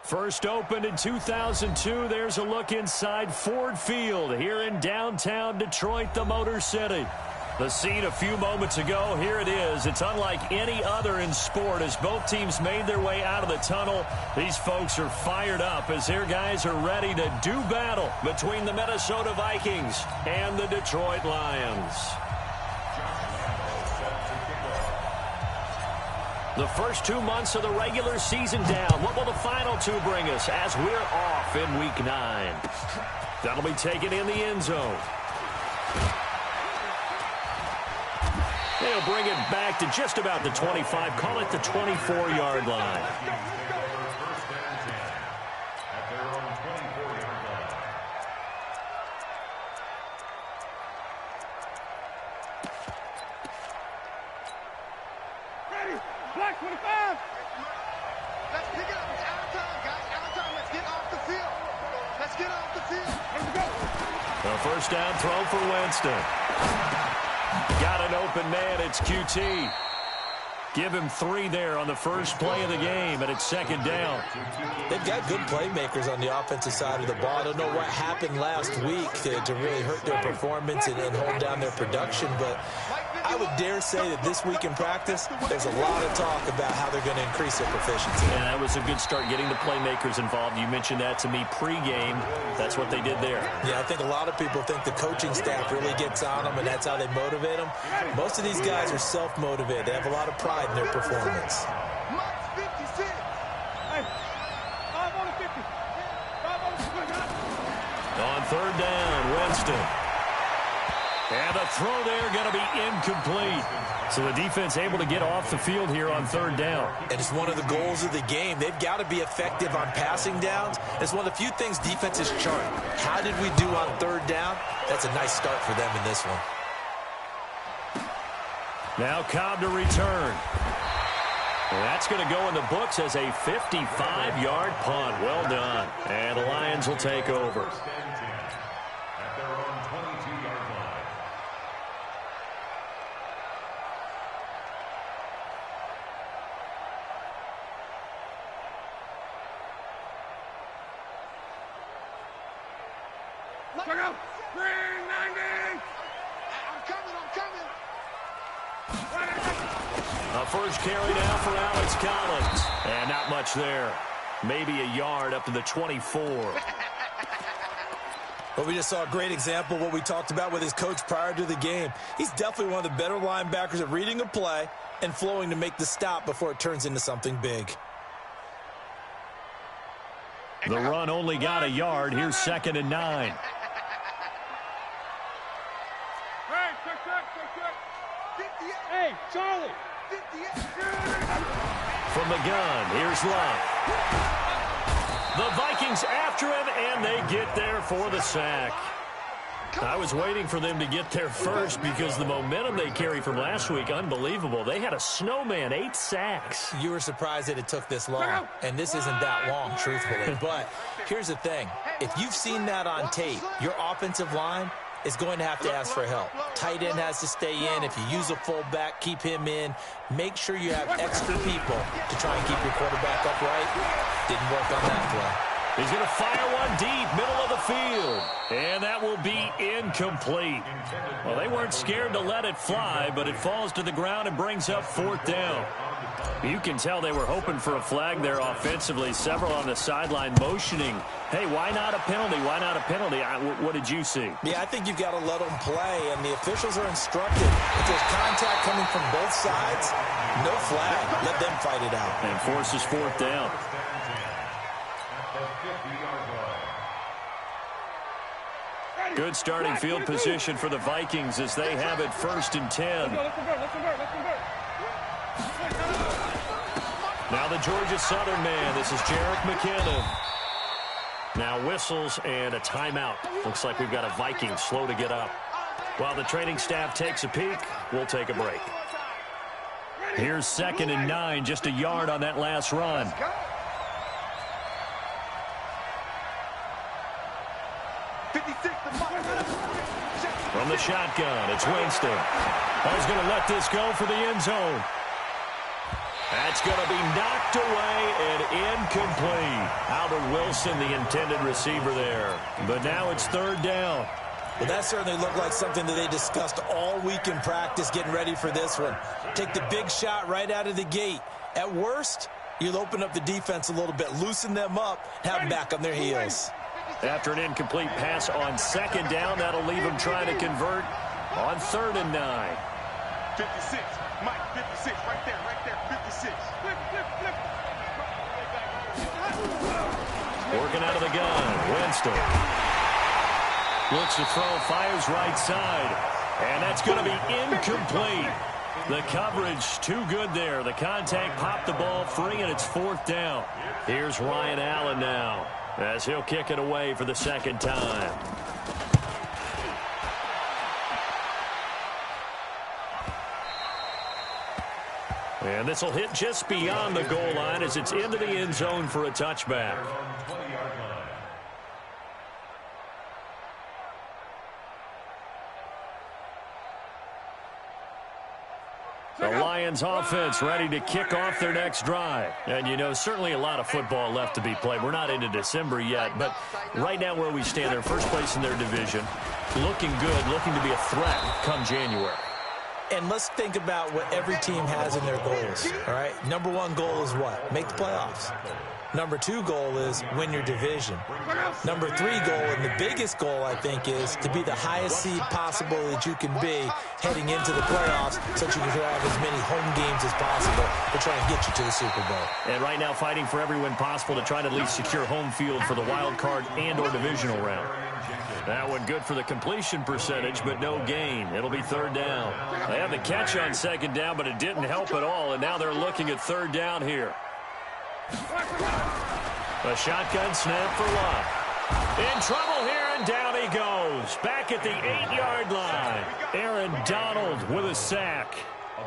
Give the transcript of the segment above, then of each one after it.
First opened in 2002. There's a look inside Ford Field here in downtown Detroit, the Motor City. The scene a few moments ago, here it is. It's unlike any other in sport as both teams made their way out of the tunnel. These folks are fired up as their guys are ready to do battle between the Minnesota Vikings and the Detroit Lions. The first 2 months of the regular season down. What will the final two bring us as we're off in Week 9? That'll be taken in the end zone. They'll bring it back to just about the 25. Call it the 24-yard line. Black 25. Let's pick it up. It's out of time, guys. Out of time. Let's get off the field. Let's get off the field. Let's go. The first down throw for Winston. Got an open man. It's QT. Give him 3 there on the first play of the game, and it's second down. They've got good playmakers on the offensive side of the ball. I don't know what happened last week to really hurt their performance and hold down their production, but I would dare say that this week in practice, there's a lot of talk about how they're going to increase their proficiency. And that was a good start, getting the playmakers involved. You mentioned that to me pregame. That's what they did there. Yeah, I think a lot of people think the coaching staff really gets on them, and that's how they motivate them. Most of these guys are self-motivated. They have a lot of pride in their performance. On third down, Winston. And the throw there going to be incomplete. So the defense able to get off the field here on third down. And it's one of the goals of the game. They've got to be effective on passing downs. It's one of the few things defenses chart. How did we do on third down? That's a nice start for them in this one. Now Cobb to return. And that's going to go in the books as a 55-yard punt. Well done. And the Lions will take over. Look out! 390! I'm coming! A first carry now for Alex Collins. And not much there. Maybe a yard up to the 24. Well, we just saw a great example of what we talked about with his coach prior to the game. He's definitely one of the better linebackers at reading a play and flowing to make the stop before it turns into something big. The run only got a yard. Here's 2nd and 9. Hey, Charlie! From the gun, here's Love. The Vikings after him, and they get there for the sack. I was waiting for them to get there first because the momentum they carry from last week, unbelievable. They had a snowman, 8 sacks. You were surprised that it took this long, and this isn't that long, truthfully. But here's the thing. If you've seen that on tape, your offensive line is going to have to ask for help. Tight end has to stay in. If you use a fullback, keep him in. Make sure you have extra people to try and keep your quarterback upright. Didn't work on that play. He's going to fire one deep, middle of the field. And that will be incomplete. Well, they weren't scared to let it fly, but it falls to the ground and brings up 4th down. You can tell they were hoping for a flag there offensively. Several on the sideline motioning. Hey, why not a penalty? Why not a penalty? What did you see? Yeah, I think you've got to let them play, and the officials are instructed. If there's contact coming from both sides, no flag. Let them fight it out. And forces 4th down. Good starting field position for the Vikings as they have it 1st and 10. Now the Georgia Southern man. This is Jerick McKinnon. Now whistles and a timeout. Looks like we've got a Viking slow to get up. While the training staff takes a peek, we'll take a break. Here's 2nd and 9, just a yard on that last run. From the shotgun, it's Winston. He's going to let this go for the end zone. That's going to be knocked away and incomplete. Albert Wilson, the intended receiver there. But now it's third down. Well, that certainly looked like something that they discussed all week in practice getting ready for this one. Take the big shot right out of the gate. At worst, you'll open up the defense a little bit, loosen them up, have them back on their heels. After an incomplete pass on second down, that'll leave them trying to convert on 3rd and 9. 56, Mike, 56, right there, 56. Working out of the gun, Winston. Looks to throw, fires right side. And that's going to be incomplete. The coverage too good there. The contact popped the ball free, and it's 4th down. Here's Ryan Allen now, as he'll kick it away for the second time. And this will hit just beyond the goal line as it's into the end zone for a touchback. The Lions offense ready to kick off their next drive. And, you know, certainly a lot of football left to be played. We're not into December yet, but right now where we stand, they're first place in their division. Looking good, looking to be a threat come January. And let's think about what every team has in their goals, all right? Number 1 goal is what? Make the playoffs. Number 2 goal is win your division. Number 3 goal, and the biggest goal, I think, is to be the highest seed possible that you can be heading into the playoffs so that you can have as many home games as possible to try and get you to the Super Bowl. And right now fighting for every win possible to try to at least secure home field for the wild card and or divisional round. That one good for the completion percentage, but no gain. It'll be 3rd down. They had the catch on 2nd down, but it didn't help at all, and now they're looking at 3rd down here. A shotgun snap for Lott. In trouble here, and down he goes. Back at the 8-yard line. Aaron Donald with a sack.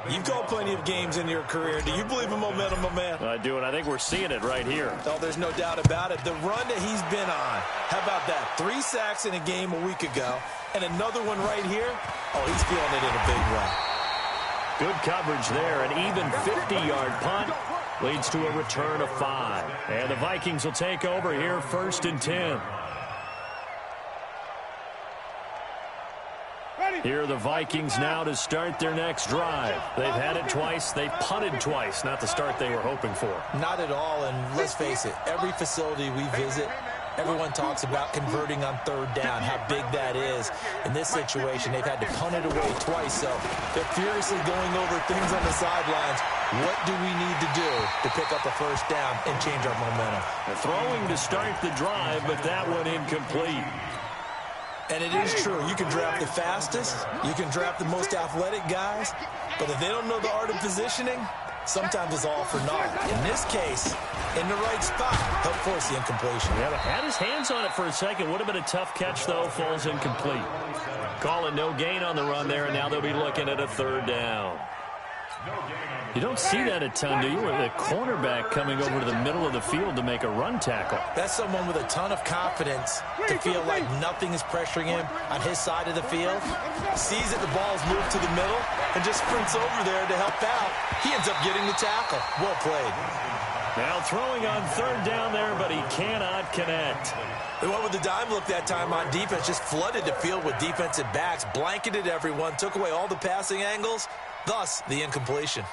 You've called plenty of games in your career. Do you believe in momentum, my man? I do, and I think we're seeing it right here. Oh, there's no doubt about it. The run that he's been on. How about that? 3 sacks in a game a week ago, and another one right here. Oh, he's feeling it in a big way. Good coverage there. An even 50-yard punt leads to a return of 5. And the Vikings will take over here 1st and 10. Here are the Vikings now to start their next drive. They've had it twice. They've punted twice. Not the start they were hoping for. Not at all, and let's face it, every facility we visit, everyone talks about converting on 3rd down, how big that is. In this situation, they've had to punt it away twice, so they're furiously going over things on the sidelines. What do we need to do to pick up a 1st down and change our momentum? They're throwing to start the drive, but that one incomplete. And it is true. You can draft the fastest. You can draft the most athletic guys. But if they don't know the art of positioning, sometimes it's all for naught. In this case, in the right spot, help force the incompletion. Yeah, but had his hands on it for a second. Would have been a tough catch, though. Falls incomplete. Calling no gain on the run there, and now they'll be looking at a 3rd down. You don't see that a ton, do you? With a cornerback coming over to the middle of the field to make a run tackle. That's someone with a ton of confidence to feel like nothing is pressuring him on his side of the field. Sees that the ball's moved to the middle and just sprints over there to help out. He ends up getting the tackle. Well played. Now throwing on 3rd down there, but he cannot connect. The one with the dime look that time on defense just flooded the field with defensive backs, blanketed everyone, took away all the passing angles, thus the incompletion.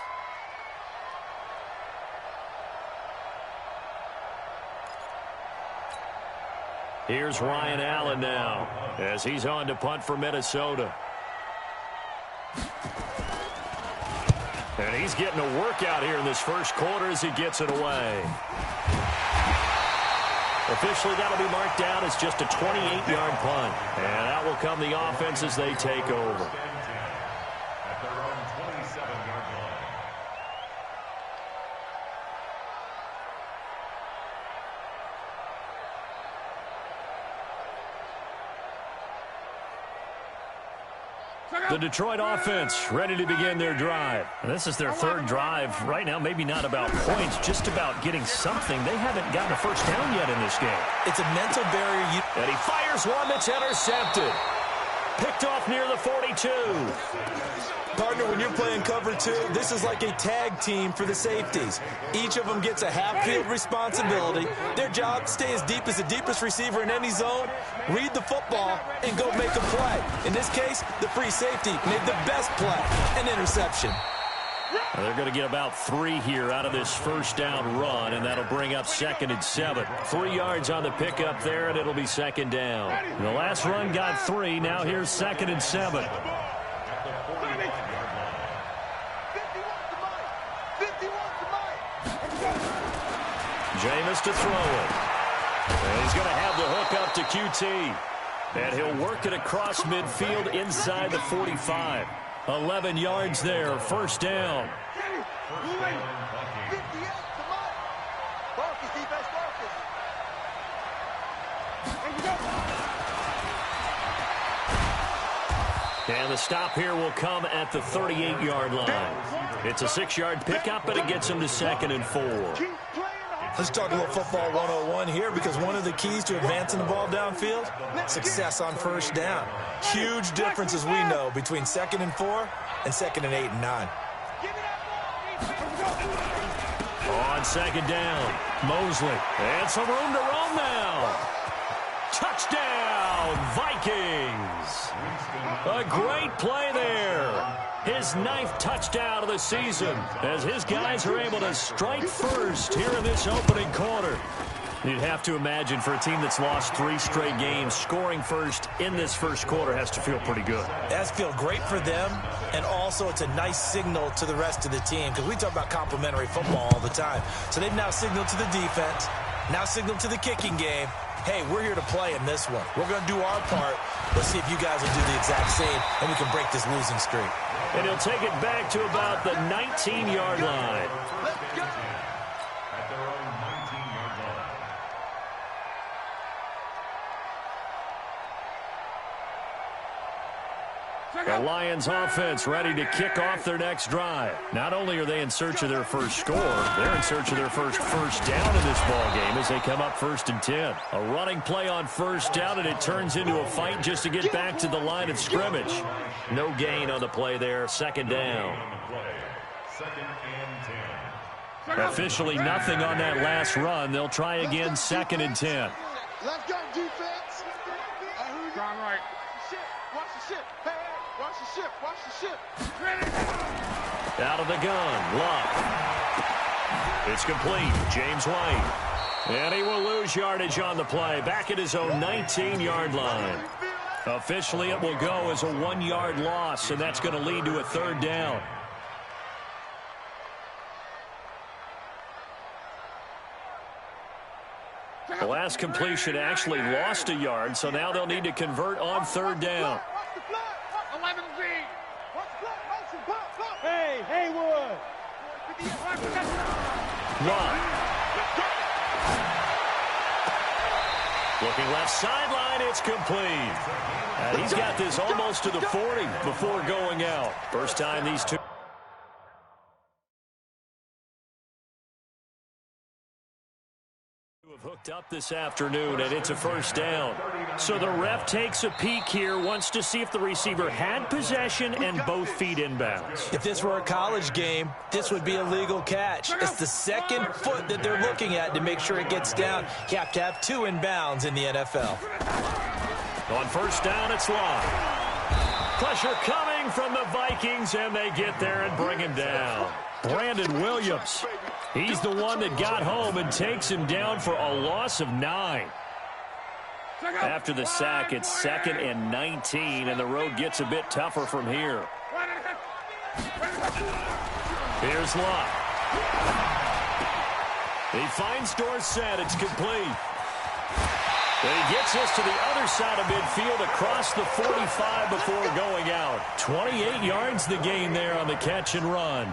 Here's Ryan Allen now as he's on to punt for Minnesota. And he's getting a workout here in this first quarter as he gets it away. Officially, that'll be marked down as just a 28-yard punt. And out will come the offense as they take over. The Detroit offense ready to begin their drive. And this is their 3rd drive. Right now, maybe not about points, just about getting something. They haven't gotten a 1st down yet in this game. It's a mental barrier. And he fires one that's intercepted. Picked off near the 42. Partner, when you're playing cover two, this is like a tag team for the safeties. Each of them gets a half-field responsibility. Their job, stay as deep as the deepest receiver in any zone, read the football, and go make a play. In this case, the free safety made the best play, an interception. Well, they're going to get about 3 here out of this first down run, and that'll bring up 2nd and 7. 3 yards on the pickup there, and it'll be 2nd down. The last run got 3. Now here's 2nd and 7. Jameis to throw it. And he's going to have the hook up to QT. And he'll work it across midfield inside the 45. 11 yards there, 1st down. And the stop here will come at the 38-yard line. It's a 6-yard pickup, and it gets him to 2nd and 4. Let's talk a little football 101 here, because one of the keys to advancing the ball downfield, success on 1st down. Huge difference, as we know, between 2nd and 4 and 2nd and 8 and 9. On 2nd down, Mosley. And some room to roam now. Touchdown, Vikings. A great play there. His 9th touchdown of the season as his guys are able to strike first here in this opening quarter. You'd have to imagine for a team that's lost 3 straight games, scoring first in this first quarter has to feel pretty good. It has to feel great for them, and also it's a nice signal to the rest of the team, because we talk about complimentary football all the time. So they've now signaled to the defense, now signaled to the kicking game, hey, we're here to play in this one. We're going to do our part. Let's see if you guys will do the exact same, and we can break this losing streak. And he'll take it back to about the 19-yard line. The Lions offense ready to kick off their next drive. Not only are they in search of their first score, they're in search of their first down in this ball game as they come up 1st and 10. A running play on 1st down, and it turns into a fight just to get back to the line of scrimmage. No gain on the play there, 2nd down. Officially nothing on that last run. They'll try again, 2nd and 10. Let's go, defense. Gone right. Watch the ship. Hey, watch the ship. Watch the ship. Out of the gun, Luck. It's complete. James White. And he will lose yardage on the play. Back at his own 19-yard line. Officially, it will go as a 1-yard loss, and that's going to lead to a 3rd down. The last completion actually lost a yard, so now they'll need to convert on 3rd down. Hey, Haywood. One. Looking left sideline, it's complete. And he's got this almost to the 40 before going out. First time these two have hooked up this afternoon, and it's a 1st down. So the ref takes a peek here, wants to see if the receiver had possession and both feet inbounds. If this were a college game, this would be a legal catch. It's the 2nd foot that they're looking at to make sure it gets down. You have to have 2 inbounds in the NFL. On 1st down, it's Long. Pressure coming from the Vikings, and they get there and bring him down. Brandon Williams. He's the one that got home and takes him down for a loss of 9. After the sack, it's 2nd and 19, and the road gets a bit tougher from here. Here's Luck. He finds Dorsett. It's complete. And he gets us to the other side of midfield across the 45 before going out. 28 yards the gain there on the catch and run.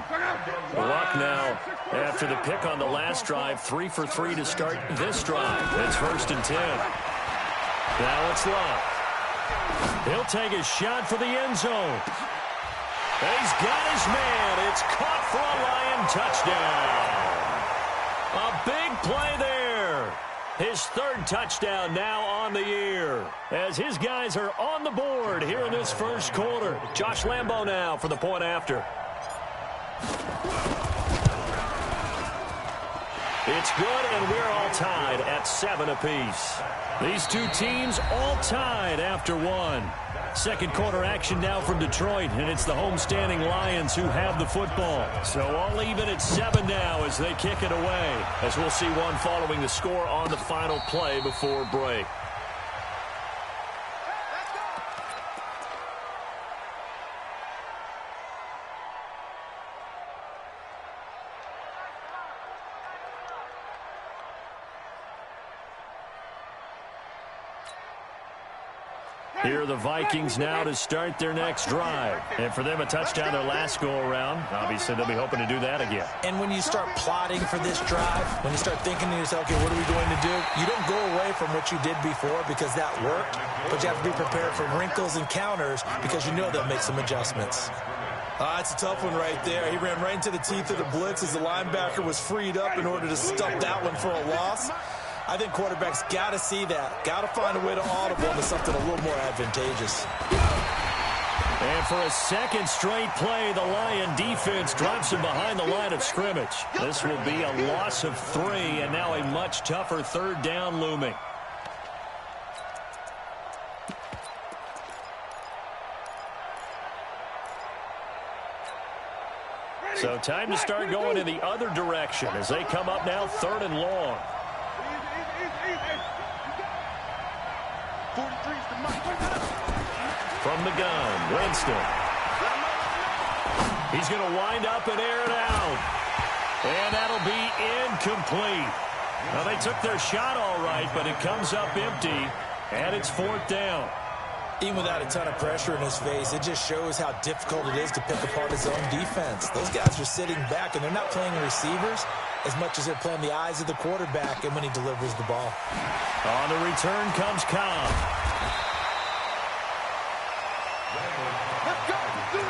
Luck now, after the pick on the last drive, 3 for 3 to start this drive. It's 1st and 10. Now it's Luck. He'll take a shot for the end zone. He's got his man. It's caught for a Lion touchdown. A big play there. His third touchdown now on the year, as his guys are on the board here in this first quarter. Josh Lambo now for the point after. It's good, and we're all tied at 7 apiece. These two teams all tied after one. Second quarter action now from Detroit, and it's the homestanding Lions who have the football. So all even at 7 now as they kick it away, as we'll see one following the score on the final play before break. Here are the Vikings now to start their next drive. And for them, a touchdown their last go-around. Obviously, they'll be hoping to do that again. And when you start plotting for this drive, when you start thinking to yourself, okay, what are we going to do? You don't go away from what you did before because that worked, but you have to be prepared for wrinkles and counters because you know they'll make some adjustments. It's a tough one right there. He ran right into the teeth of the blitz as the linebacker was freed up in order to stuff that one for a loss. I think quarterbacks got to see that. Got to find a way to audible into something a little more advantageous. And for a second straight play, the Lion defense drops him behind the line of scrimmage. This will be a loss of 3, and now a much tougher third down looming. So time to start going in the other direction as they come up now 3rd and long. From the gun, Winston. He's going to wind up and air it out. And that'll be incomplete. Well, they took their shot all right, but it comes up empty, and it's 4th down. Even without a ton of pressure in his face, it just shows how difficult it is to pick apart his own defense. Those guys are sitting back, and they're not playing receivers as much as they're playing the eyes of the quarterback and when he delivers the ball. On the return comes Cobb. Let's go. Do it.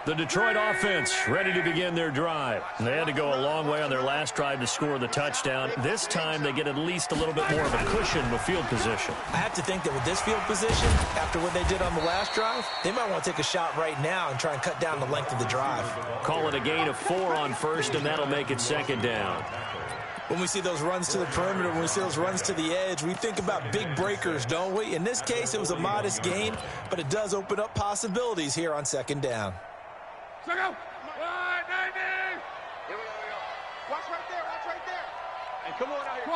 The Detroit offense ready to begin their drive. They had to go a long way on their last drive to score the touchdown. This time they get at least a little bit more of a cushion with field position. I have to think that with this field position, after what they did on the last drive, they might want to take a shot right now and try and cut down the length of the drive. Call it a gain of 4 on first, and that'll make it 2nd down. When we see those runs to the perimeter, when we see those runs to the edge, we think about big breakers, don't we? In this case, it was a modest gain, but it does open up possibilities here on 2nd down. Here we go. Watch right there. Watch right there. And come on out here.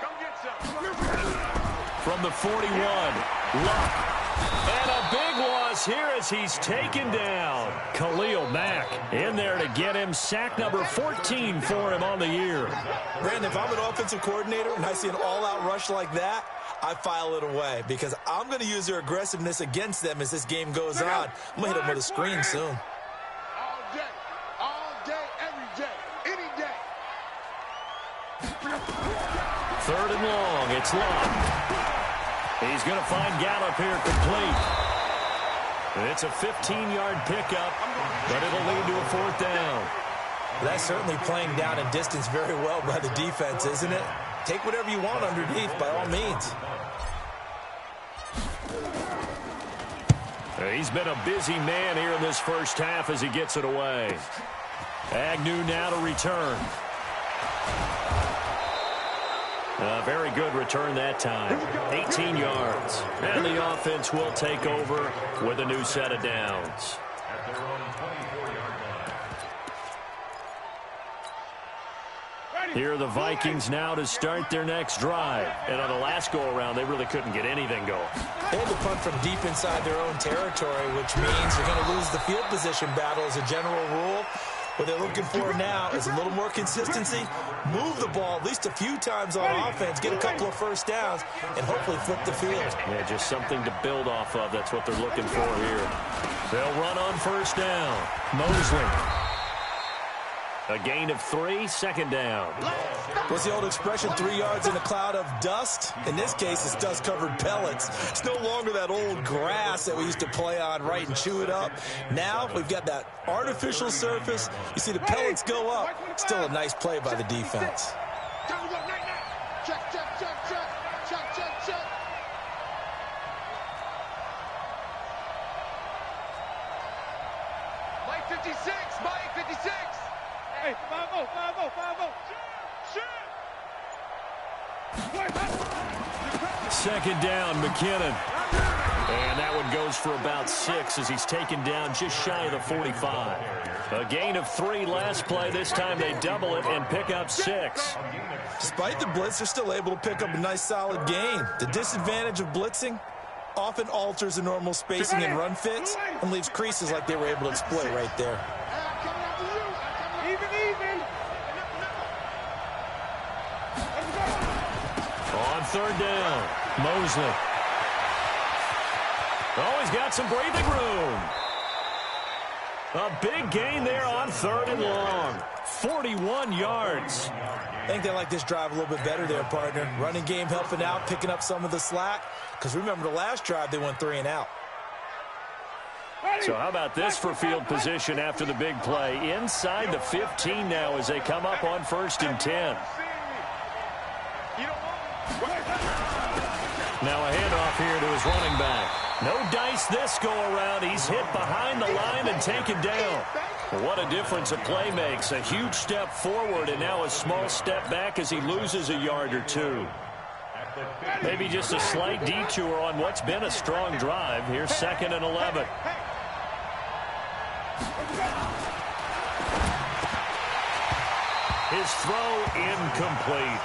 Come get some. From the 41, Luck. And a big loss here as he's taken down. Khalil Mack in there to get him. Sack number 14 for him on the year. Brandon, if I'm an offensive coordinator and I see an all-out rush like that, I file it away because I'm going to use their aggressiveness against them as this game goes on. I'm going to hit them with a screen soon. All day, every day, any day. 3rd and long, it's Luck. He's going to find Gallup here complete. It's a 15-yard pickup, but it'll lead to a 4th down. That's certainly playing down in distance very well by the defense, isn't it? Take whatever you want underneath, by all means. He's been a busy man here in this first half as he gets it away. Agnew now to return. A very good return that time. 18 yards. And the offense will take over with a new set of downs. Here are the Vikings now to start their next drive. And on the last go-around, they really couldn't get anything going. They had to punt from deep inside their own territory, which means they're going to lose the field position battle as a general rule. What they're looking for now is a little more consistency, move the ball at least a few times on offense, get a couple of first downs, and hopefully flip the field. Yeah, just something to build off of. That's what they're looking for here. They'll run on 1st down. Mosley. A gain of 3, second down. What's the old expression, 3 yards in a cloud of dust? In this case, it's dust-covered pellets. It's no longer that old grass that we used to play on, right, and chew it up. Now we've got that artificial surface. You see the pellets go up. Still a nice play by the defense. Check, check, check, check. Check, check, check. Mike 56, Mike 56. Hey, 5-0, 5-0, 5-0. Second down, McKinnon. And that one goes for about 6 as he's taken down just shy of the 45. A gain of 3 last play. This time they double it and pick up 6. Despite the blitz, they're still able to pick up a nice, solid gain. The disadvantage of blitzing often alters the normal spacing and run fits and leaves creases like they were able to exploit right there. On third down, Mosley. Oh, he's got some breathing room. A big gain there on 3rd and long. 41 yards. I think they like this drive a little bit better there, partner. Running game helping out, picking up some of the slack. Because remember the last drive, they went 3 and out. So how about this for field position after the big play? Inside the 15 now as they come up on 1st and 10. Now a handoff here to his running back. No dice this go-around. He's hit behind the line and taken down. What a difference a play makes. A huge step forward and now a small step back as he loses a yard or 2. Maybe just a slight detour on what's been a strong drive. Here's 2nd and 11. His throw incomplete.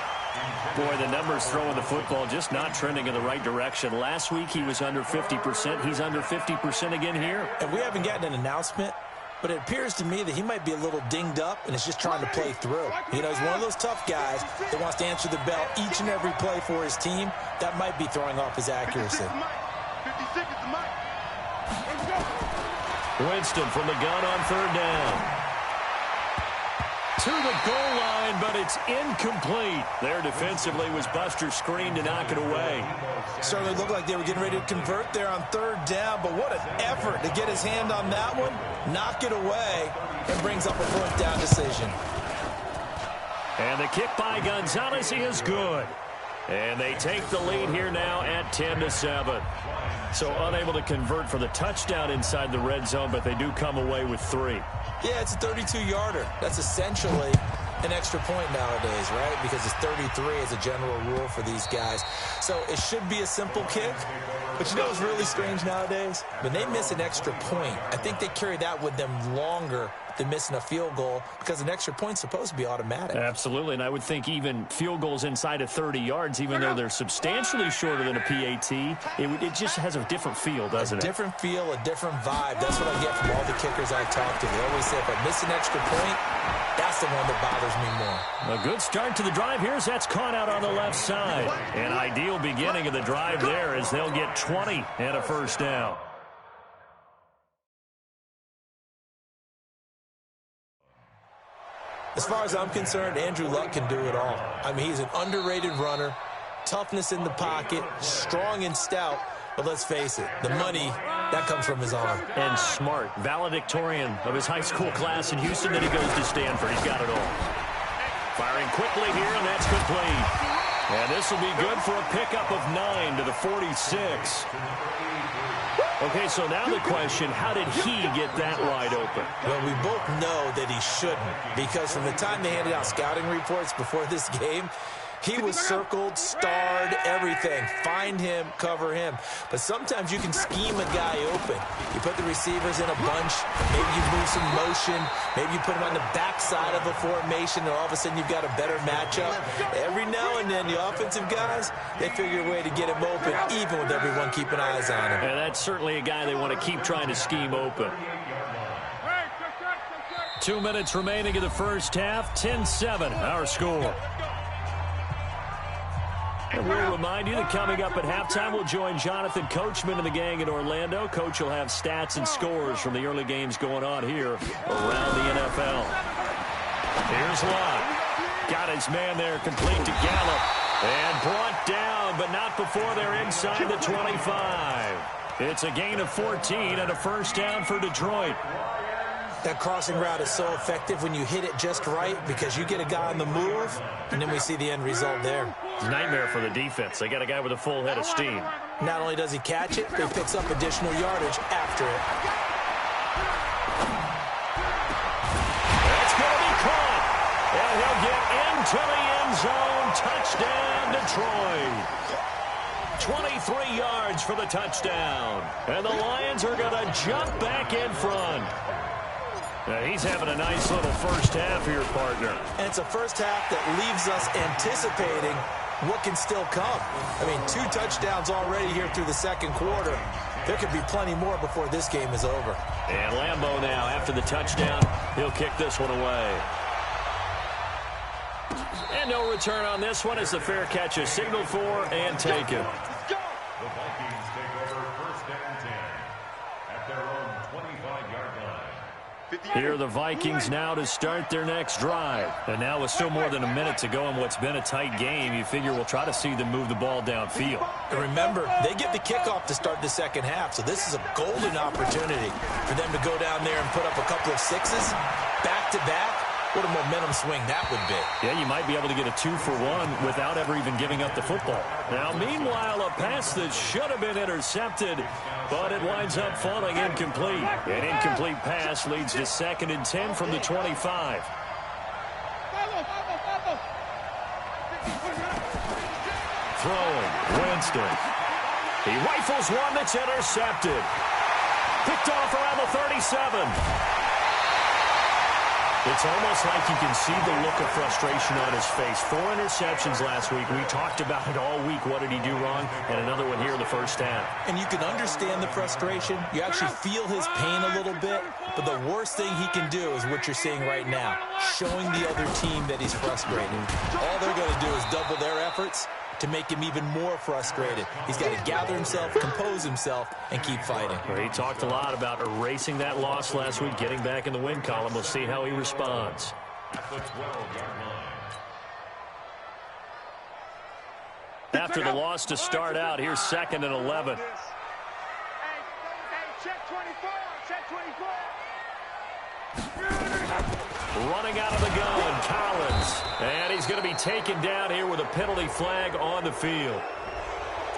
Boy, the numbers throwing the football just not trending in the right direction. Last week he was under 50%. He's under 50% again here. And we haven't gotten an announcement, but it appears to me that he might be a little dinged up and is just trying to play through. You know, he's one of those tough guys that wants to answer the bell each and every play for his team. That might be throwing off his accuracy. Winston from the gun on 3rd down. To the goal line, but it's incomplete. There defensively was Buster's screen to knock it away. Certainly looked like they were getting ready to convert there on 3rd down, but what an effort to get his hand on that one, knock it away, and brings up a 4th down decision. And the kick by Gonzalez is good. And they take the lead here now at 10-7. So unable to convert for the touchdown inside the red zone, but they do come away with 3. Yeah, it's a 32-yarder. That's essentially an extra point nowadays, right? Because it's 33 as a general rule for these guys. So it should be a simple kick. But you know what's really strange nowadays? When they miss an extra point, I think they carry that with them longer than missing a field goal because an extra point's supposed to be automatic. Absolutely, and I would think even field goals inside of 30 yards, even though they're substantially shorter than a PAT, it just has a different feel, doesn't it? A different feel, a different vibe. That's what I get from all the kickers I talk to. They always say if I miss an extra point, that's the one that bothers me more. A good start to the drive here as that's caught out on the left side. An ideal beginning of the drive there as they'll get 20 and a 1st down. As far as I'm concerned, Andrew Luck can do it all. I mean, he's an underrated runner, toughness in the pocket, strong and stout, but let's face it, the money, that comes from his arm. And smart, valedictorian of his high school class in Houston, then he goes to Stanford. He's got it all. Firing quickly here, and that's complete. And this will be good for a pickup of 9 to the 46. Okay, so now the question, how did he get that wide open? Well, we both know that he shouldn't, because from the time they handed out scouting reports before this game, he was circled, starred, everything. Find him, cover him. But sometimes you can scheme a guy open. You put the receivers in a bunch. Maybe you move some motion. Maybe you put him on the backside of a formation, and all of a sudden you've got a better matchup. Every now and then, the offensive guys, they figure a way to get him open, even with everyone keeping eyes on him. And that's certainly a guy they want to keep trying to scheme open. 2 minutes remaining in the first half. 10-7, our score. And we'll remind you that coming up at halftime, we'll join Jonathan Coachman and the gang in Orlando. Coach will have stats and scores from the early games going on here around the NFL. Here's Lott. Got his man there, complete to Gallup. And brought down, but not before they're inside the 25. It's a gain of 14 and a first down for Detroit. That crossing route is so effective when you hit it just right because you get a guy on the move, and then we see the end result there. It's a nightmare for the defense. They got a guy with a full head of steam. Not only does he catch it, but he picks up additional yardage after it. That's going to be caught. And he'll get into the end zone. Touchdown, Detroit. 23 yards for the touchdown. And the Lions are going to jump back in front. Now he's having a nice little first half here, partner. And it's a first half that leaves us anticipating what can still come. I mean, 2 touchdowns already here through the second quarter. There could be plenty more before this game is over. And Lambeau now, after the touchdown, he'll kick this one away. And no return on this one as the fair catch is signaled for and taken. The Vikings take over first and 10 at their own 25-yard line. Here are the Vikings now to start their next drive. And now with still more than a minute to go in what's been a tight game, you figure we'll try to see them move the ball downfield. And remember, they get the kickoff to start the second half, so this is a golden opportunity for them to go down there and put up a couple of sixes back-to-back. What a momentum swing that would be. Yeah, you might be able to get a 2-for-1 without ever even giving up the football. Now, meanwhile, a pass that should have been intercepted, but it winds up falling incomplete. An incomplete pass leads to 2nd and 10 from the 25. Throwing, Winston. He rifles one that's intercepted. Picked off around the 37. It's almost like you can see the look of frustration on his face. 4 interceptions last week. We talked about it all week. What did he do wrong? And another one here in the first half. And you can understand the frustration. You actually feel his pain a little bit. But the worst thing he can do is what you're seeing right now, showing the other team that he's frustrated. All they're going to do is double their efforts to make him even more frustrated. He's got to gather himself, compose himself, and keep fighting. Well, he talked a lot about erasing that loss last week, getting back in the win column. We'll see how he responds. After the loss to start out, here's 2nd and 11. Check 24, check 24. Running out of the gun, Collins. And he's going to be taken down here with a penalty flag on the field.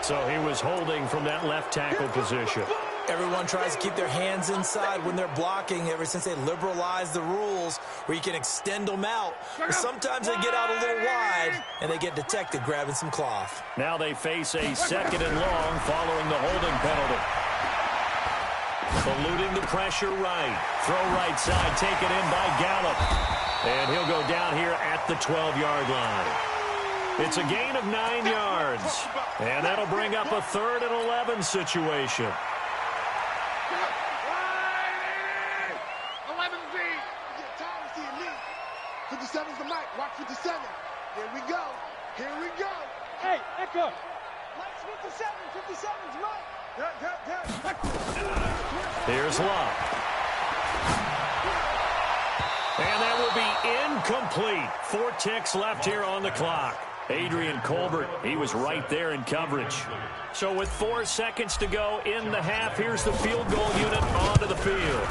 So he was holding from that left tackle position. Everyone tries to keep their hands inside when they're blocking ever since they liberalized the rules where you can extend them out. But sometimes they get out a little wide and they get detected grabbing some cloth. Now they face a 2nd and long following the holding penalty. Eluding the pressure right. Throw right side, taken in by Gallup. And he'll go down here at the 12-yard line. It's a gain of 9 yards. And that'll bring up a 3rd and 11 situation. 11Z. 57's the mic. Watch 57. Here we go. Here we go. Hey, Echo. Lights 57. 57's mic. Here's Lott. And that will be incomplete. 4 ticks left here on the clock. Adrian Colbert, he was right there in coverage. So with 4 seconds to go in the half, here's the field goal unit onto the field.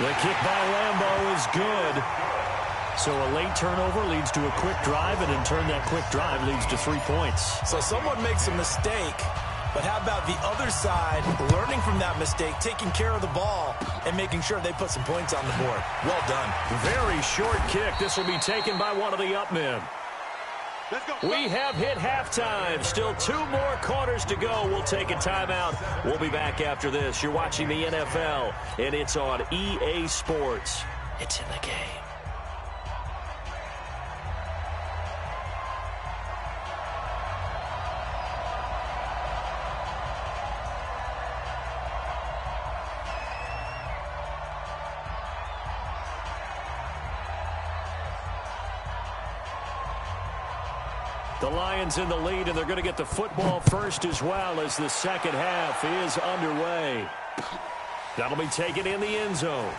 The kick by Lambeau is good. So a late turnover leads to a quick drive, and in turn that quick drive leads to 3 points. So someone makes a mistake, but how about the other side learning from that mistake, taking care of the ball, and making sure they put some points on the board? Well done. Very short kick. This will be taken by one of the up men. We have hit halftime. Still 2 more quarters to go. We'll take a timeout. We'll be back after this. You're watching the NFL, and it's on EA Sports. It's in the game. The Lions in the lead, and they're going to get the football first as well as the second half is underway. That'll be taken in the end zone.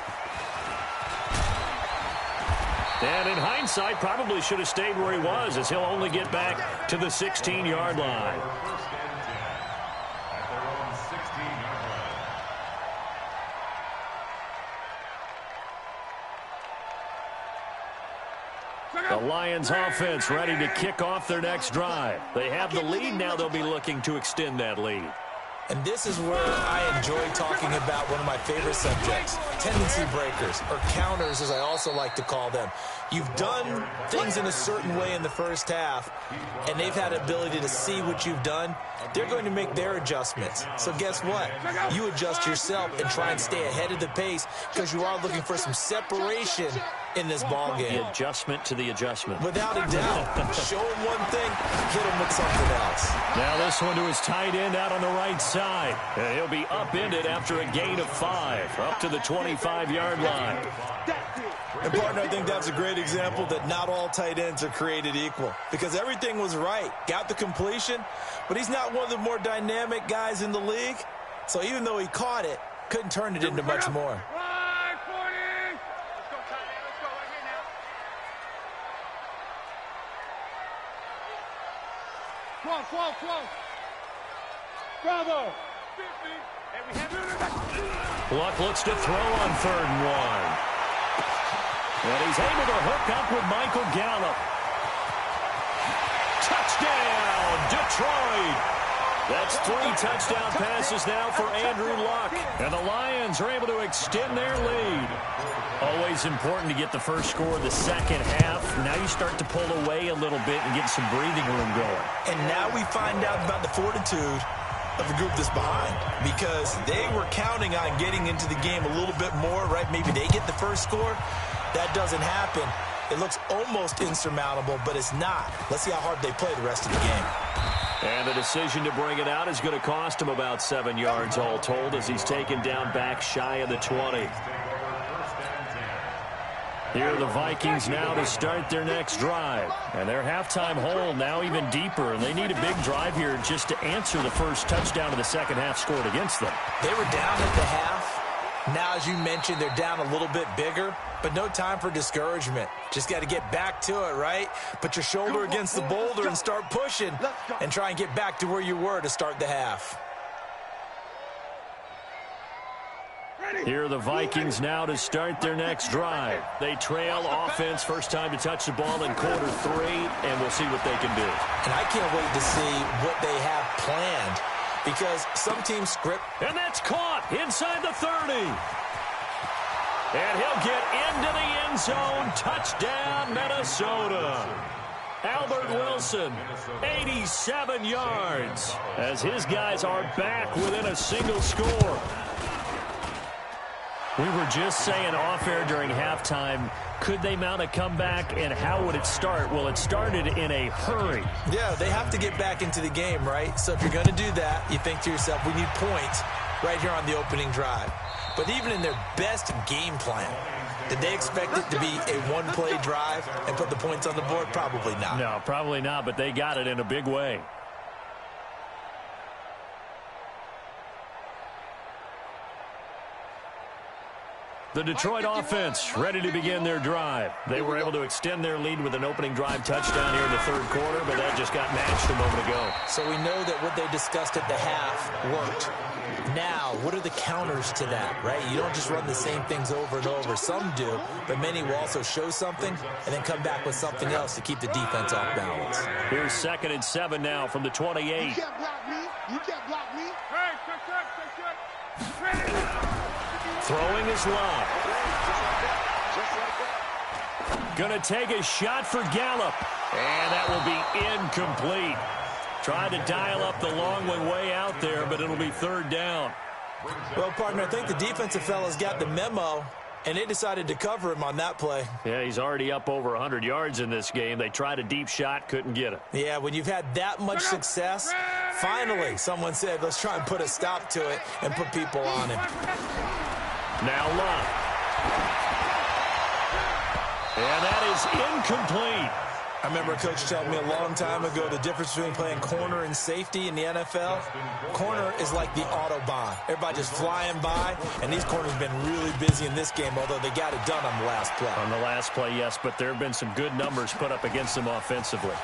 And in hindsight, probably should have stayed where he was, as he'll only get back to the 16-yard line. First and 10 at their own 16-yard line. The Lions offense ready to kick off their next drive. They have the lead. Now they'll be looking to extend that lead. And this is where I enjoy talking about one of my favorite subjects, tendency breakers, or counters, as I also like to call them. You've done things in a certain way in the first half, and they've had ability to see what you've done. They're going to make their adjustments. So guess what? You adjust yourself and try and stay ahead of the pace, because you are looking for some separation in this ball game. The adjustment to the adjustment. Without a doubt. Show him one thing, hit him with something else. Now this one to his tight end out on the right side. And he'll be upended after a gain of 5, up to the 25-yard line. And, partner, I think that's a great example that not all tight ends are created equal, because everything was right. Got the completion, but he's not one of the more dynamic guys in the league. So even though he caught it, couldn't turn it into much more. Bravo. Luck looks to throw on 3rd and 1. And he's able to hook up with Michael Gallup. Touchdown, Detroit. That's 3 touchdown passes now for Andrew Luck. And the Lions are able to extend their lead. Always important to get the first score of the second half. Now you start to pull away a little bit and get some breathing room going. And now we find out about the fortitude of the group that's behind, because they were counting on getting into the game a little bit more, right? Maybe they get the first score. That doesn't happen. It looks almost insurmountable, but it's not. Let's see how hard they play the rest of the game. And the decision to bring it out is going to cost him about 7 yards all told, as he's taken down back shy of the 20. Here are the Vikings now to start their next drive. And their halftime hole now even deeper, and they need a big drive here just to answer the first touchdown of the second half scored against them. They were down at the half. Now, as you mentioned, they're down a little bit bigger, but no time for discouragement. Just got to get back to it, right? Put your shoulder against the boulder and start pushing, and try and get back to where you were to start the half. Here are the Vikings now to start their next drive. They trail offense, first time to touch the ball in quarter 3, and we'll see what they can do. And I can't wait to see what they have planned, because some teams script. And that's caught inside the 30. And he'll get into the end zone. Touchdown, Minnesota. Albert Wilson, 87 yards, as his guys are back within a single score. We were just saying off-air during halftime, could they mount a comeback, and how would it start? Well, it started in a hurry. Yeah, they have to get back into the game, right? So if you're going to do that, you think to yourself, we need points right here on the opening drive. But even in their best game plan, did they expect it to be a one-play drive and put the points on the board? Probably not. No, probably not, but they got it in a big way. The Detroit offense ready to begin their drive. They were able to extend their lead with an opening drive touchdown here in the 3rd quarter, but that just got matched a moment ago. So we know that what they discussed at the half worked. Now, what are the counters to that, right? You don't just run the same things over and over. Some do, but many will also show something and then come back with something else to keep the defense off balance. Here's 2nd and 7 now from the 28. You can't block me. You can't block me. Hey, Throwing is Love. Going to take a shot for Gallup. And that will be incomplete. Tried to dial up the long one way out there, but it'll be 3rd down. Well, partner, I think the defensive fellas got the memo, and they decided to cover him on that play. Yeah, he's already up over 100 yards in this game. They tried a deep shot, couldn't get it. Yeah, when you've had that much success, finally someone said, let's try and put a stop to it and put people on him. Now Love. And that is incomplete. I remember a coach telling me a long time ago the difference between playing corner and safety in the NFL. Corner is like the Autobahn. Everybody just flying by, and these corners have been really busy in this game, although they got it done on the last play. On the last play, yes, but there have been some good numbers put up against them offensively.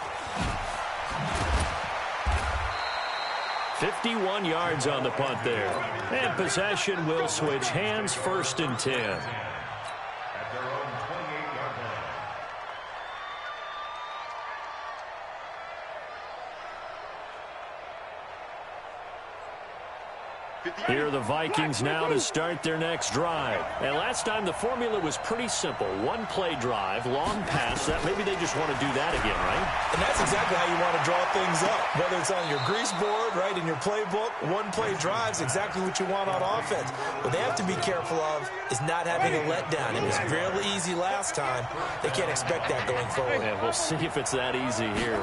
51 yards on the punt there. And possession will switch hands, 1st and 10. Here are the Vikings now to start their next drive. And last time the formula was pretty simple. One-play drive, long pass. That maybe they just want to do that again, right? And that's exactly how you want to draw things up. Whether it's on your grease board, right, in your playbook, one-play drives exactly what you want on offense. What they have to be careful of is not having a letdown. It was really easy last time. They can't expect that going forward. And we'll see if it's that easy here.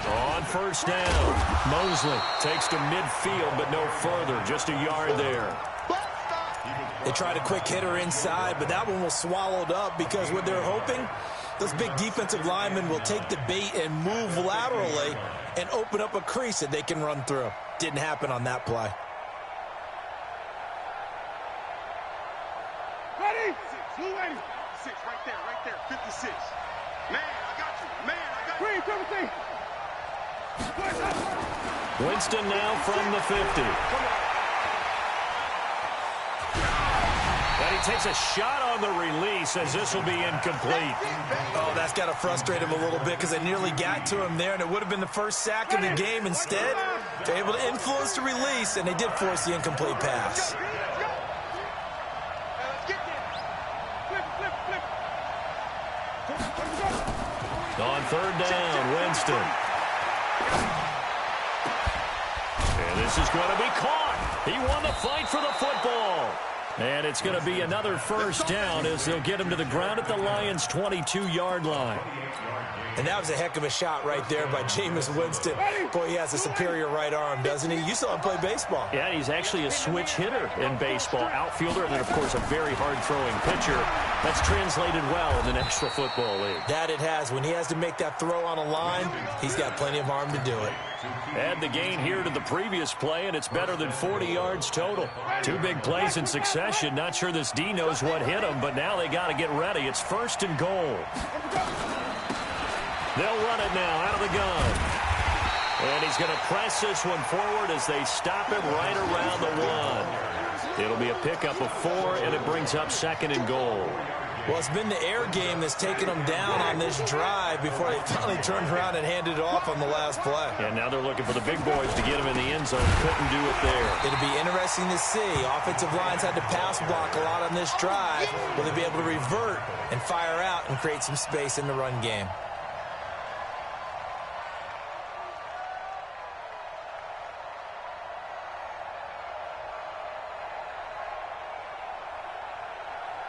On 1st down, Mosley takes to midfield, but no further. Just a yard there. They tried a quick hitter inside, but that one was swallowed up because what they're hoping, those big defensive linemen will take the bait and move laterally and open up a crease that they can run through. Didn't happen on that play. Ready? 280. 6 right there, 56. Man, I got you. Man, I got you. Green, come and see. Winston now from the 50. And he takes a shot on the release as this will be incomplete. Oh, that's got to frustrate him a little bit because they nearly got to him there, and it would have been the first sack of the game. Instead, they're able to influence the release, and they did force the incomplete pass. On 3rd down, Winston. And this is going to be caught. He won the fight for the football. And it's going to be another 1st down as they'll get him to the ground at the Lions' 22-yard line. And that was a heck of a shot right there by Jameis Winston. Boy, he has a superior right arm, doesn't he? You saw him play baseball. Yeah, he's actually a switch hitter in baseball. Outfielder, and then, of course, a very hard-throwing pitcher. That's translated well in the National Football League. That it has. When he has to make that throw on a line, he's got plenty of arm to do it. Add the gain here to the previous play, and it's better than 40 yards total. 2 big plays in succession. Not sure this D knows what hit him, but now they got to get ready. It's 1st and goal. They'll run it now out of the gun. And he's going to press this one forward as they stop him right around the 1. It'll be a pickup of 4, and it brings up 2nd and goal. Well, it's been the air game that's taken them down on this drive before they finally turned around and handed it off on the last play. And now they're looking for the big boys to get him in the end zone. Couldn't do it there. It'll be interesting to see. Offensive lines had to pass block a lot on this drive. Will they be able to revert and fire out and create some space in the run game?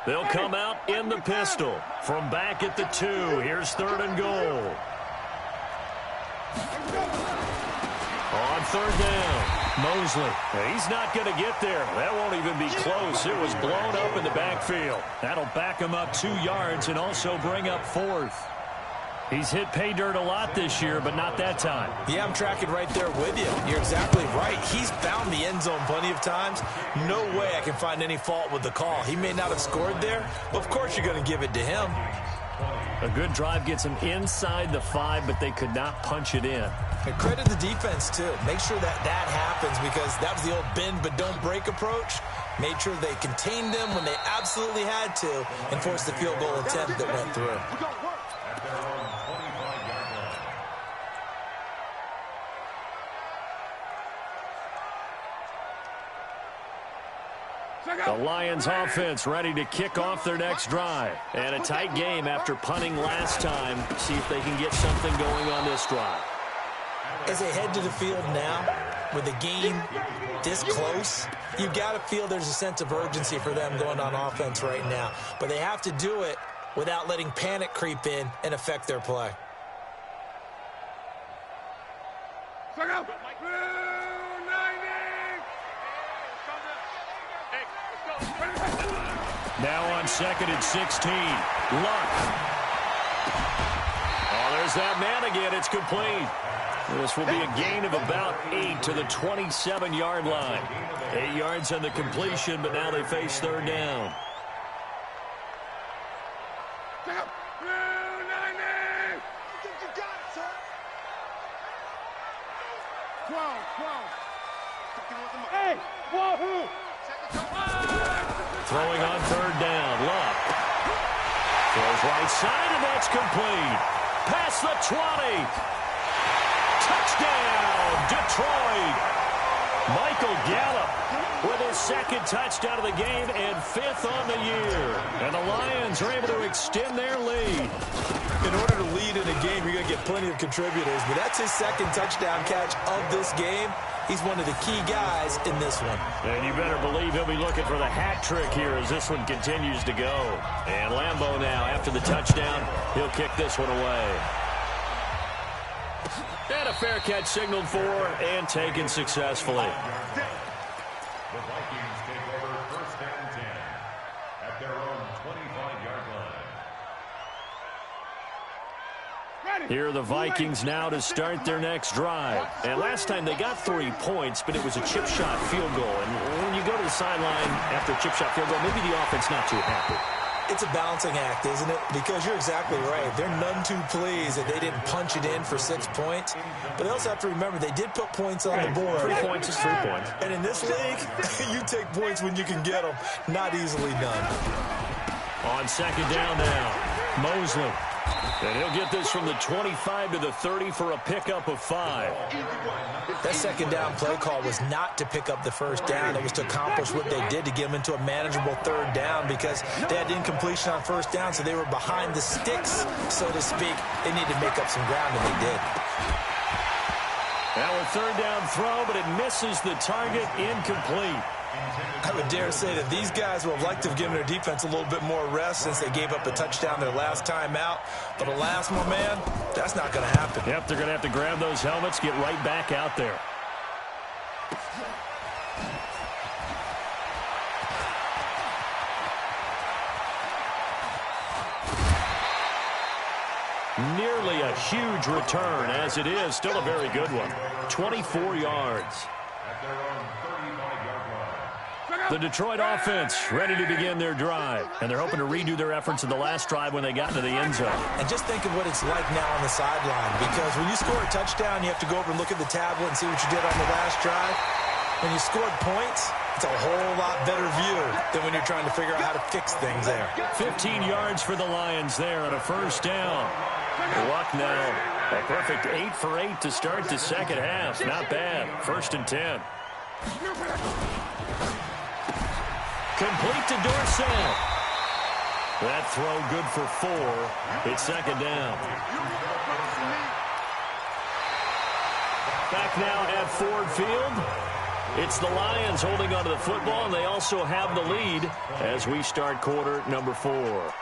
They'll come out in the pistol from back at the 2. Here's 3rd and goal. On 3rd down, Mosley. He's not going to get there. That won't even be close. It was blown up in the backfield. That'll back him up 2 yards and also bring up 4th. He's hit pay dirt a lot this year, but not that time. Yeah, I'm tracking right there with you. You're exactly right. He's found the end zone plenty of times. No way I can find any fault with the call. He may not have scored there, but of course you're going to give it to him. A good drive gets him inside the 5, but they could not punch it in. And credit the defense, too. Make sure that that happens because that was the old bend but don't break approach. Made sure they contained them when they absolutely had to and forced the field goal attempt that went through. The Lions offense ready to kick off their next drive. And a tight game after punting last time. See if they can get something going on this drive. As they head to the field now, with the game this close, you've got to feel there's a sense of urgency for them going on offense right now. But they have to do it without letting panic creep in and affect their play. Now on 2nd and 16. Luck. Oh, There's that man again. It's complete. This will be a gain of about 8 to the 27-yard line. 8 yards on the completion, but now they face third down. Hey, whoa! Throwing on third down. Luck. Throws right side, and that's complete. Past the 20. Touchdown, Detroit. Michael Gallup with his second touchdown of the game and 5th on the year. And the Lions are able to extend their lead. In order to lead in a game, you're going to get plenty of contributors, but that's his second touchdown catch of this game. He's one of the key guys in this one. And you better believe he'll be looking for the hat trick here as this one continues to go. And Lambeau now, after the touchdown, he'll kick this one away. And a fair catch signaled for and taken successfully. The Vikings take over first and 10 at their own 25-yard line. Here are the Vikings now to start their next drive. And last time they got 3 points, but it was a chip shot field goal. And when you go to the sideline after a chip shot field goal, maybe the offense not too happy. It's a balancing act, isn't it? Because you're exactly right. They're none too pleased that they didn't punch it in for 6 points. But they also have to remember they did put points on the board. 3 points is 3 points. And in this league, you take points when you can get them. Not easily done. On second down now, Mosley. And he'll get this from the 25 to the 30 for a pickup of 5. That second down play call was not to pick up the first down. It was to accomplish what they did to get them into a manageable third down because they had incompletion on first down, so they were behind the sticks, so to speak. They needed to make up some ground, and they did. Now a third down throw, but it misses the target, incomplete. I would dare say that these guys would have liked to have given their defense a little bit more rest since they gave up a touchdown their last time out. But alas, my man, that's not going to happen. Yep, they're going to have to grab those helmets, get right back out there. Nearly a huge return, as it is. Still a very good one. 24 yards. At their own 35-yard line. The Detroit offense ready to begin their drive. And they're hoping to redo their efforts in the last drive when they got into the end zone. And just think of what it's like now on the sideline. Because when you score a touchdown, you have to go over and look at the tablet and see what you did on the last drive. When you scored points, it's a whole lot better view than when you're trying to figure out how to fix things there. 15 yards for the Lions there on a first down. Luck now. A perfect 8 for 8 to start the second half. Not bad. 1st and 10. Complete to Dorsett. That throw good for 4. It's second down. Back now at Ford Field. It's the Lions holding onto the football, and they also have the lead as we start quarter number 4.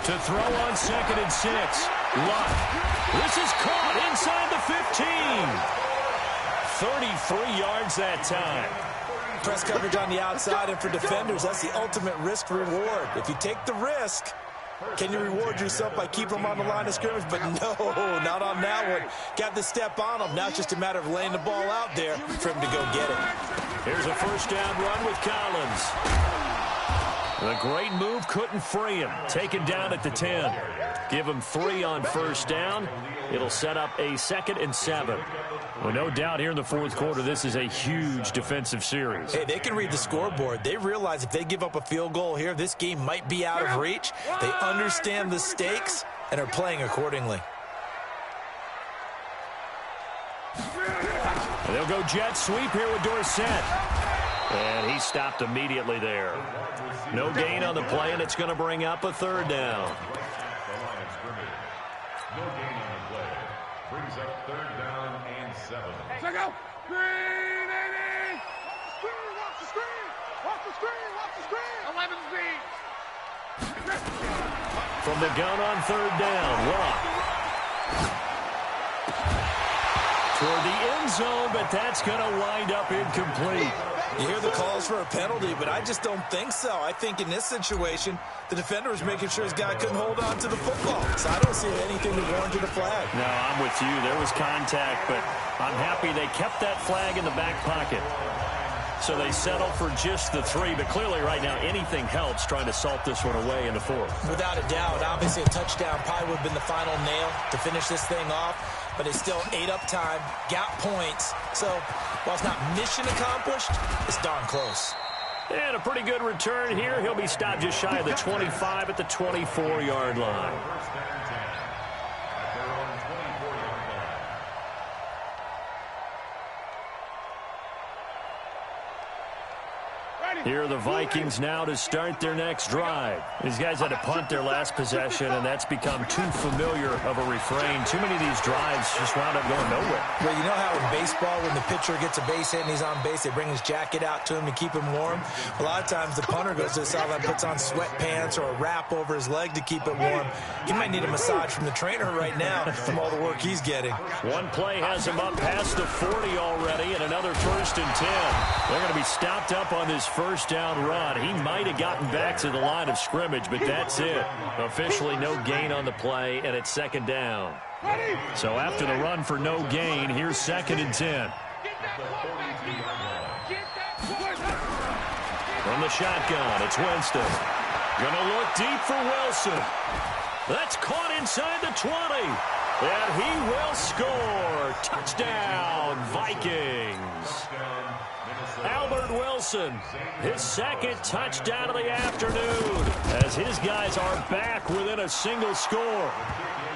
To throw on 2nd and 6. Luck. This is caught inside the 15. 33 yards that time. Press coverage on the outside, and for defenders, that's the ultimate risk reward. If you take the risk, can you reward yourself by keeping them on the line of scrimmage? But no, not on that one. Got the step on them. Now it's just a matter of laying the ball out there for him to go get it. Here's a first down run with Collins. The great move couldn't free him. Taken down at the 10. Give him 3 on first down. It'll set up a 2nd and 7. Well, no doubt here in the fourth quarter, this is a huge defensive series. Hey, they can read the scoreboard. They realize if they give up a field goal here, this game might be out of reach. They understand the stakes and are playing accordingly. And they'll go jet sweep here with Dorsett. And he stopped immediately there. No gain on the play, and it's going to bring up a third down. No gain on the play. Brings up 3rd down and 7. Check out. Screen, 80. Watch the screen. Watch the screen. Watch the screen. 11 speed. From the gun on 3rd down, Luck. Toward the end zone, but that's going to wind up incomplete. You hear the calls for a penalty, but I just don't think so. I think in this situation, the defender was making sure his guy couldn't hold on to the football. So I don't see anything that warranted a flag. No, I'm with you. There was contact, but I'm happy they kept that flag in the back pocket. So they settle for just the 3, but clearly right now anything helps trying to salt this one away in the 4th. Without a doubt, obviously a touchdown probably would have been the final nail to finish this thing off, but it's still ate up time, got points. So while it's not mission accomplished, it's darn close. And a pretty good return here. He'll be stopped just shy of the 25 at the 24-yard line. Here are the Vikings now to start their next drive. These guys had to punt their last possession, and that's become too familiar of a refrain. Too many of these drives just wound up going nowhere. Well, you know how in baseball, when the pitcher gets a base hit and he's on base, they bring his jacket out to him to keep him warm? A lot of times the punter goes to the sideline, puts on sweatpants or a wrap over his leg to keep it warm. He might need a massage from the trainer right now from all the work he's getting. One play has him up past the 40 already, and another 1st and 10. They're going to be stopped up on this first down run. He might have gotten back to the line of scrimmage, but that's it. Officially no gain on the play, and it's 2nd down. So after the run for no gain, here's 2nd and 10. From the shotgun, it's Winston. Gonna look deep for Wilson. That's caught inside the 20. And he will score. Touchdown, Vikings. Albert Wilson, his 2nd touchdown of the afternoon, as his guys are back within a single score.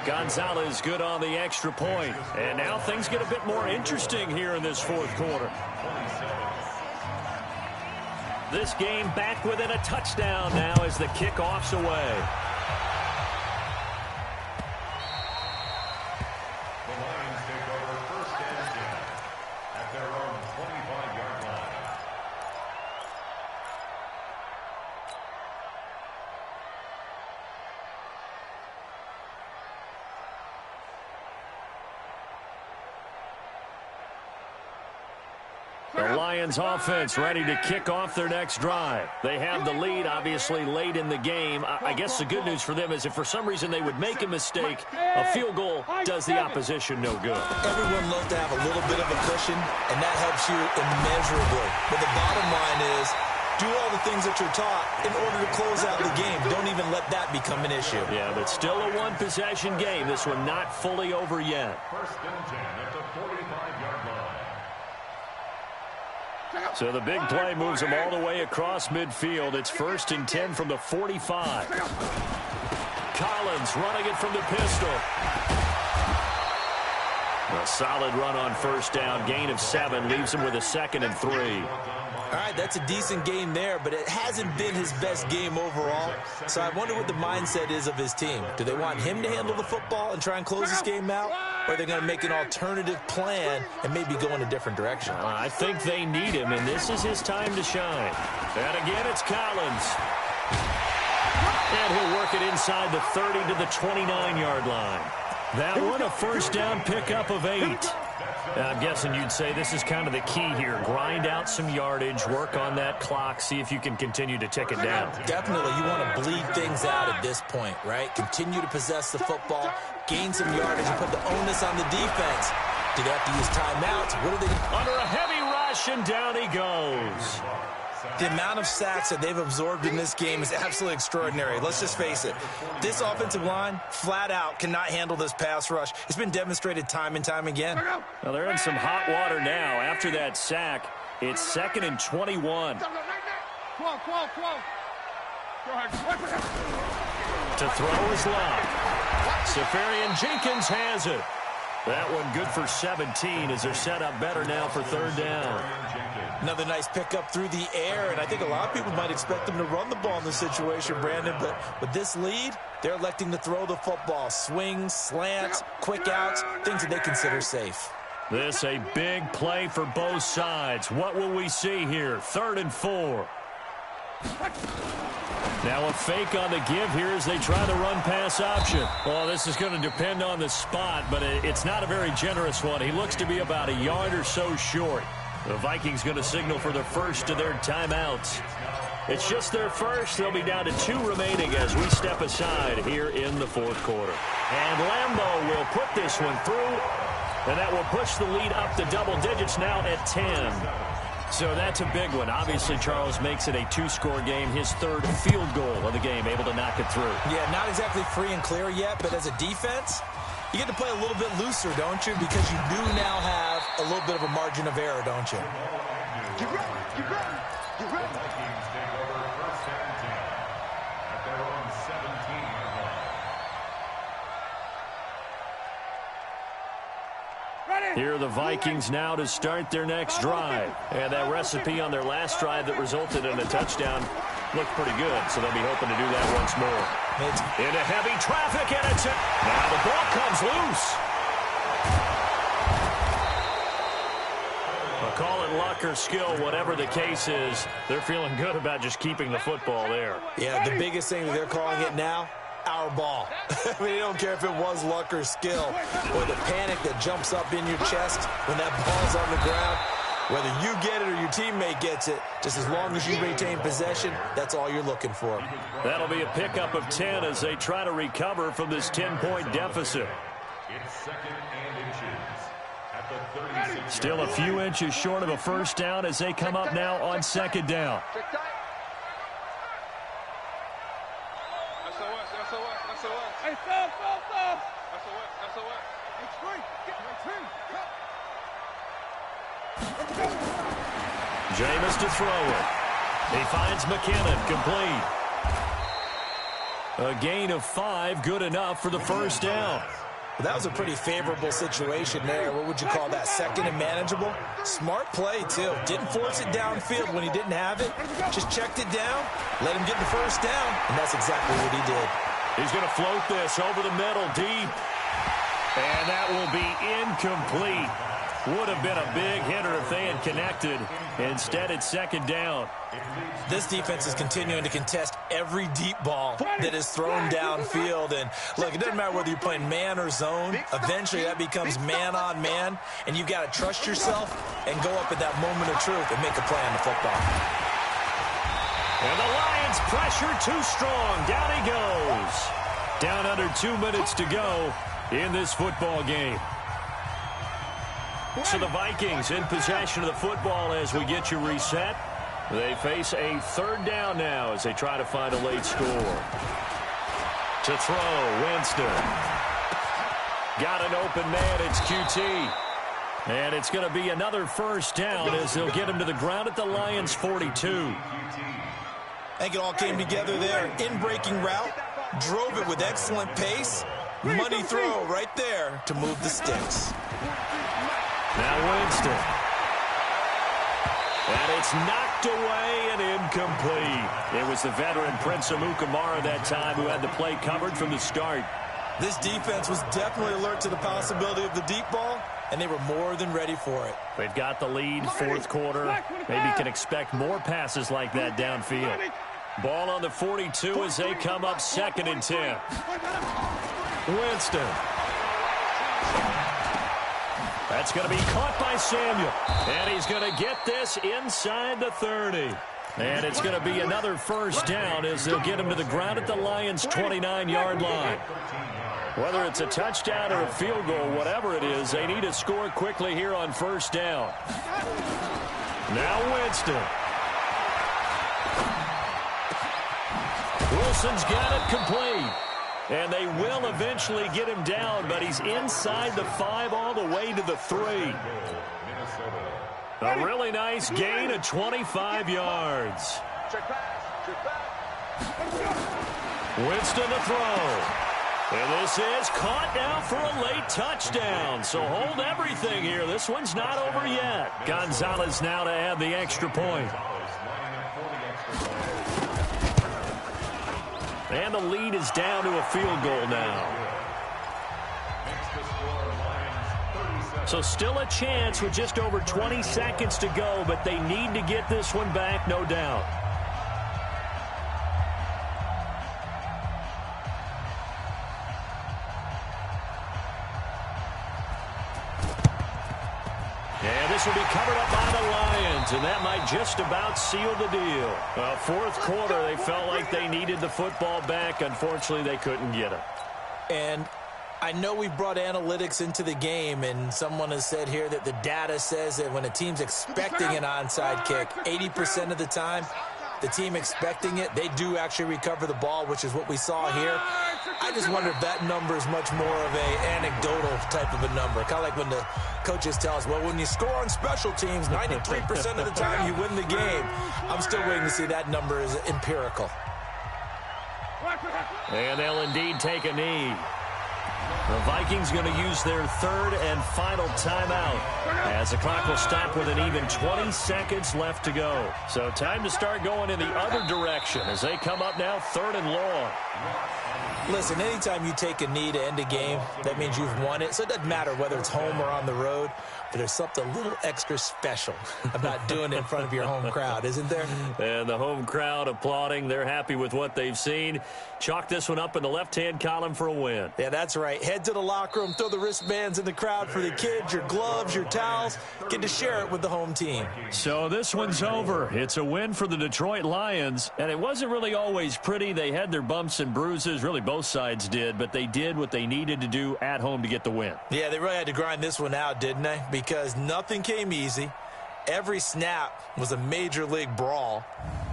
Gonzalez good on the extra point. And now things get a bit more interesting here in this 4th quarter. This game back within a touchdown now as the kickoff's away. The Lions offense ready to kick off their next drive. They have the lead, obviously, late in the game. I guess the good news for them is if for some reason they would make a mistake, a field goal does the opposition no good. Everyone loves to have a little bit of a cushion, and that helps you immeasurably. But the bottom line is, do all the things that you're taught in order to close out the game. Don't even let that become an issue. Yeah, but still a one-possession game. This one not fully over yet. 1st and 10 at the 45-yard line. So the big play moves them all the way across midfield. It's 1st and 10 from the 45. Collins running it from the pistol. A solid run on 1st down. Gain of 7 leaves him with a 2nd and 3. All right, that's a decent game there, but it hasn't been his best game overall. So I wonder what the mindset is of his team. Do they want him to handle the football and try and close this game out? Or are they going to make an alternative plan and maybe go in a different direction? I think they need him, and this is his time to shine. And again, it's Collins. And he'll work it inside the 30 to the 29-yard line. That one, a 1st down pickup of 8. I'm guessing you'd say this is kind of the key here. Grind out some yardage, work on that clock, see if you can continue to tick it down. Definitely. You want to bleed things out at this point, right? Continue to possess the football, gain some yardage, and put the onus on the defense. Do they have to use timeouts? What are they? Under a heavy rush, and down he goes. The amount of sacks that they've absorbed in this game is absolutely extraordinary. Let's just face it. This offensive line, flat out, cannot handle this pass rush. It's been demonstrated time and time again. Well, they're in some hot water now. After that sack, it's 2nd and 21. To throw is Locke. Safarian Jenkins has it. That one good for 17 as they're set up better now for 3rd down. Another nice pickup through the air, and I think a lot of people might expect them to run the ball in this situation, Brandon, but with this lead, they're electing to throw the football. Swings, slants, quick outs, things that they consider safe. This a big play for both sides. What will we see here? 3rd and 4. Now a fake on the give here as they try the run-pass option. Well, this is going to depend on the spot, but it's not a very generous one. He looks to be about a yard or so short. The Vikings going to signal for the first of their timeouts. It's just their first. They'll be down to 2 remaining as we step aside here in the fourth quarter. And Lambeau will put this one through, and that will push the lead up to double digits now at 10. So that's a big one. Obviously, Charles makes it a 2-score game. His 3rd field goal of the game, able to knock it through. Yeah, not exactly free and clear yet, but as a defense, you get to play a little bit looser, don't you? Because you do now have a little bit of a margin of error, don't you? Get ready, get ready, get ready. The Vikings take over first and 10 at their own 17-yard line. Here are the Vikings now to start their next drive. And that recipe on their last drive that resulted in a touchdown looked pretty good, so they'll be hoping to do that once more. Into heavy traffic, and it's it. Now the ball comes loose. I'll call it luck or skill, whatever the case is. They're feeling good about just keeping the football there. Yeah, the biggest thing that they're calling it now, our ball. I mean, they don't care if it was luck or skill or the panic that jumps up in your chest when that ball's on the ground. Whether you get it or your teammate gets it, just as long as you retain possession, that's all you're looking for. That'll be a pickup of 10 as they try to recover from this 10-point deficit. It's 2nd and inches at the 36. Still a few inches short of a first down as they come up now on 2nd down. Hey, stop. It's free. Jameis to throw it. He finds McKinnon, complete. A gain of 5, good enough for the first down. Well, that was a pretty favorable situation there. What would you call that? 2nd and manageable? Smart play, too. Didn't force it downfield when he didn't have it. Just checked it down, let him get the first down, and that's exactly what he did. He's going to float this over the middle, deep. And that will be incomplete. Would have been a big hitter if they had connected. Instead, it's 2nd down. This defense is continuing to contest every deep ball that is thrown downfield. And, look, it doesn't matter whether you're playing man or zone. Eventually, that becomes man-on-man. And you've got to trust yourself and go up at that moment of truth and make a play on the football. And the Lions pressure too strong. Down he goes. Down under 2 minutes to go in this football game. So the Vikings in possession of the football as we get you reset. They face a 3rd down now as they try to find a late score. To throw, Winston. Got an open man, it's QT. And it's going to be another first down as they'll get him to the ground at the Lions' 42. I think it all came together there. In-breaking route, drove it with excellent pace. Money throw right there to move the sticks. Now Winston. And it's knocked away and incomplete. It was the veteran Prince Amukamara that time who had the play covered from the start. This defense was definitely alert to the possibility of the deep ball, and they were more than ready for it. They've got the lead, 4th quarter. Maybe can expect more passes like that downfield. Ball on the 42 as they come up 2nd and 10. Winston. That's going to be caught by Samuel. And he's going to get this inside the 30. And it's going to be another first down as they'll get him to the ground at the Lions' 29-yard line. Whether it's a touchdown or a field goal, whatever it is, they need to score quickly here on first down. Now Winston. Wilson's got it complete. And they will eventually get him down, but he's inside the 5 all the way to the 3. A really nice gain of 25 yards. Winston to throw. And this is caught now for a late touchdown. So hold everything here. This one's not over yet. Gonzalez now to add the extra point. And the lead is down to a field goal now. So still a chance with just over 20 seconds to go, but they need to get this one back, no doubt. will be covered up by the Lions, and that might just about seal the deal. Well, fourth quarter, they felt like they needed the football back. Unfortunately, they couldn't get it. And I know we brought analytics into the game, and someone has said here that the data says that when a team's expecting an onside kick, 80% of the time, the team expecting it, they do actually recover the ball, which is what we saw here. I just wonder if that number is much more of a anecdotal type of a number. Kind of like when the coaches tell us, well, when you score on special teams, 93% of the time you win the game. I'm still waiting to see that number is empirical. And they'll indeed take a knee. The Vikings going to use their third and final timeout as the clock will stop with an even 20 seconds left to go. So time to start going in the other direction as they come up now 3rd and long. Listen, anytime you take a knee to end a game, that means you've won it. So it doesn't matter whether it's home or on the road, but there's something a little extra special about doing it in front of your home crowd, isn't there? And the home crowd applauding. They're happy with what they've seen. Chalk this one up in the left-hand column for a win. Yeah, that's right. Head to the locker room, throw the wristbands in the crowd for the kids, your gloves, your towels. Get to share it with the home team. So this one's over. It's a win for the Detroit Lions, and it wasn't really always pretty. They had their bumps and bruises. Really, both sides did, but they did what they needed to do at home to get the win. Yeah, they really had to grind this one out, didn't they? Because nothing came easy. Every snap was a major league brawl.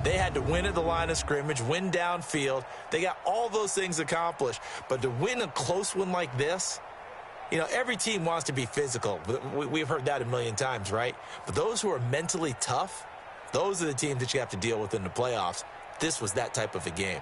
They had to win at the line of scrimmage, win downfield. They got all those things accomplished. But to win a close one like this, you know, every team wants to be physical. We've heard that a million times, right? But those who are mentally tough, those are the teams that you have to deal with in the playoffs. This was that type of a game.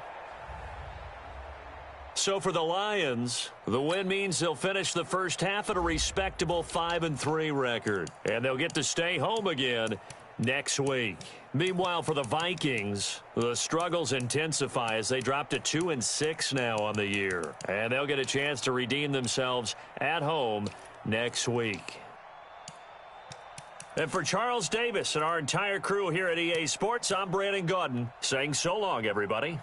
So for the Lions, the win means they'll finish the first half at a respectable 5-3 record. And they'll get to stay home again next week. Meanwhile, for the Vikings, the struggles intensify as they drop to 2-6 now on the year. And they'll get a chance to redeem themselves at home next week. And for Charles Davis and our entire crew here at EA Sports, I'm Brandon Gaudin saying so long, everybody.